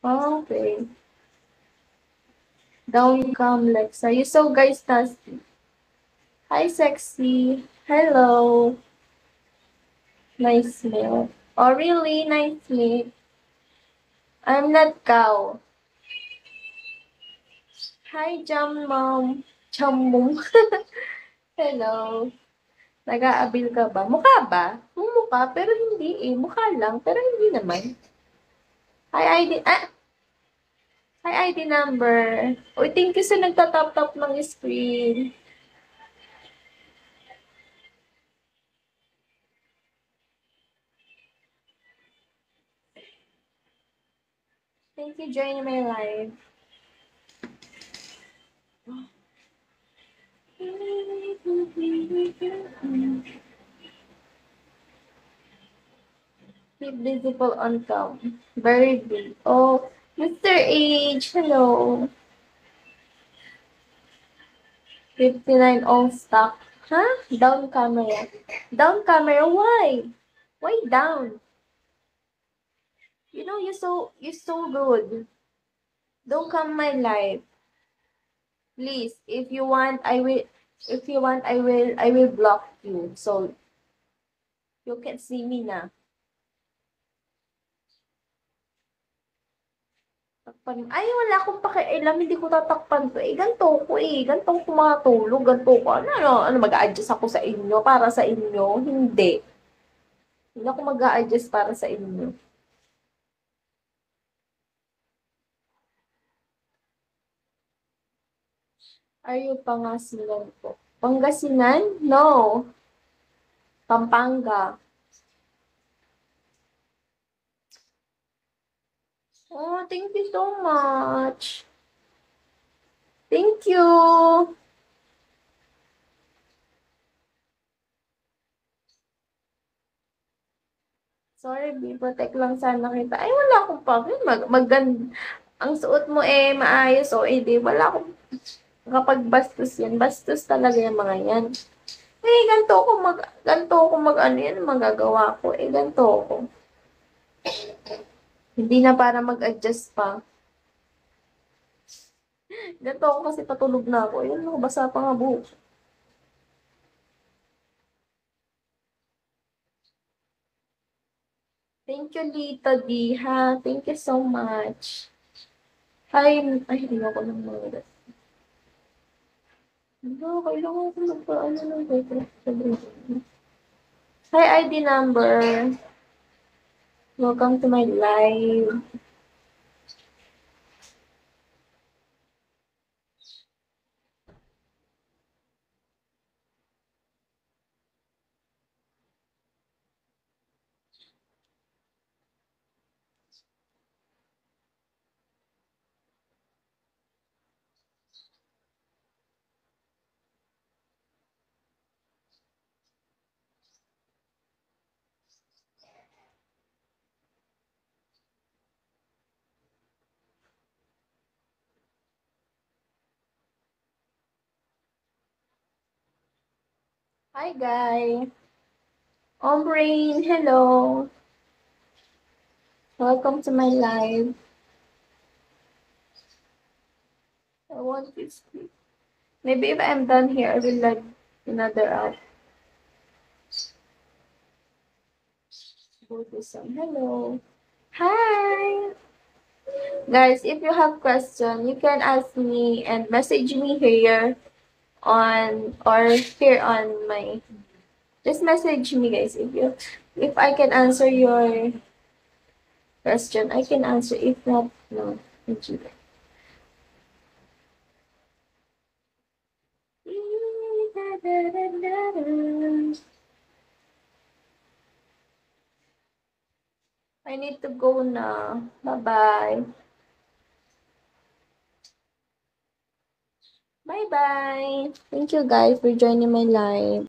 Okay. Down come Lexa. You so guys nasty. Hi, sexy. Hello. Nice milk. Oh, really? Nice milk. I'm not cow. Hi, Jam Mom. Jam Mom. Hello. Nag-aabil ka ba? Mukha ba? Mukha, pero hindi eh. Mukha lang, pero hindi naman. Hi, ID. Hi, ID number. Uy, thank you sa nagtatap-tap ng screen. Thank you joining my live. Keep visible on cam. Very big. Oh, Mr. H, hello. 59 all stock. Huh? Down camera. Down camera? Why? Why down? You know, you're so rude. Don't come my live. Please, if you want, I will block you. So, you can see me na. Takpan. Ay, wala akong pakialam. Hindi ko tatakpan to. Eh, ganito ko eh. Ganito ko matulog. Ganito ko. Ano, mag-a-adjust ako sa inyo para sa inyo? Hindi. Hindi ako mag-a-adjust para sa inyo. Are you Pangasinan po? Pangasinan? No. Pampanga. Oh, thank you so much. Thank you. Sorry, B. Protect lang sana kita. Ay, wala akong problem. Ang suot mo eh, maayos. O, eh, di. Wala akong kapag bastos yan. Bastos talaga yung mga yan. Eh, ganito ko ano yan, magagawa ko. Eh, ganito ko. Hindi na para mag-adjust pa. Ganito ako kasi patulog na ako. Ayun, basa pa nga buhok. Thank you, Lita D, ha? Thank you so much. Hi, ay, hindi ako ng mga. Hindi, kailangan ko magpaano ng data. Hi, ID number. Welcome to my live. Hi, guys. Ombrain, hello. Welcome to my live. I want to sleep. Maybe if I'm done here, I will like another app. Buddhism. Hello. Hi. Guys, if you have question, you can ask me and message me here on or here on my. Just message me, guys. If I can answer your question, I can answer. If not, no. I need to go na. Bye-bye. Bye-bye. Thank you guys for joining my live.